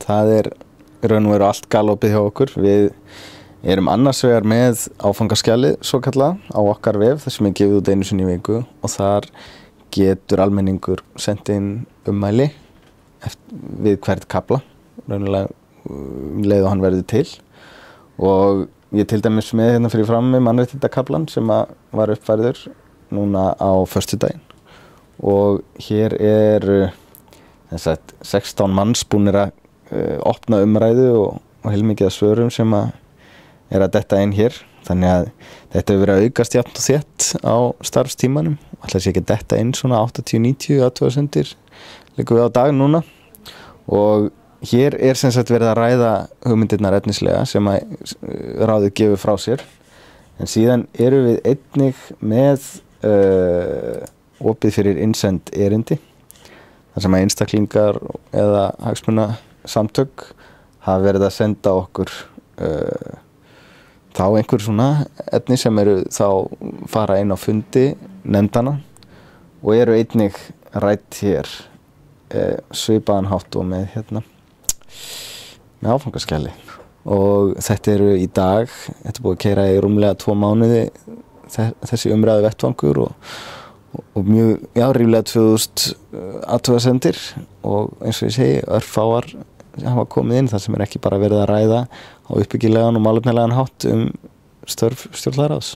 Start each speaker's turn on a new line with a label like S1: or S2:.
S1: Það raun og veru allt galopið hjá okkur. Við erum annars vegar með áfangaskjalið svokallað á okkar vef, þar sem er gefið út einu sinni í viku og þar getur almenningur sent inn ummæli við hvert kafla, raunlega leið og hann verður til. Og ég til dæmis með hérna fyrir frammi mannréttindakaflan sem var uppfærður núna á föstudaginn. Og hér þess að 16 manns búnir að opna umræðu og heilmikið af svörum sem að detta inn hér. Þannig að þetta hefur verið að aukast jafnt og þétt á starfstímanum. Ætli sé ekki að detta inn svona 80-90 athugasemdir liggur við á dag núna. Og hér sem sagt verið að ræða hugmyndirnar efnislega sem að ráðið gefur frá sér. En síðan erum við einnig með opið fyrir innsend erindi. Þar sem að einstaklingar eða hagsmunasamtök hafa verið að senda okkur þá einhver svona efni sem þá fara inn á fundi nefndana og eru einnig rædd hér svipaðan hátt og með áfangaskjali. Og þetta í dag, þetta búið að keyra í rúmlega 2 mánuði þessi umræðu vettvangur og mjög ríflega 2000 athugasemdir og eins og ég segi, örfáar hafa komið inn þar sem ekki bara verið að ræða á uppbyggilegan og málefnalegan hátt störf stjórnlagaráðs.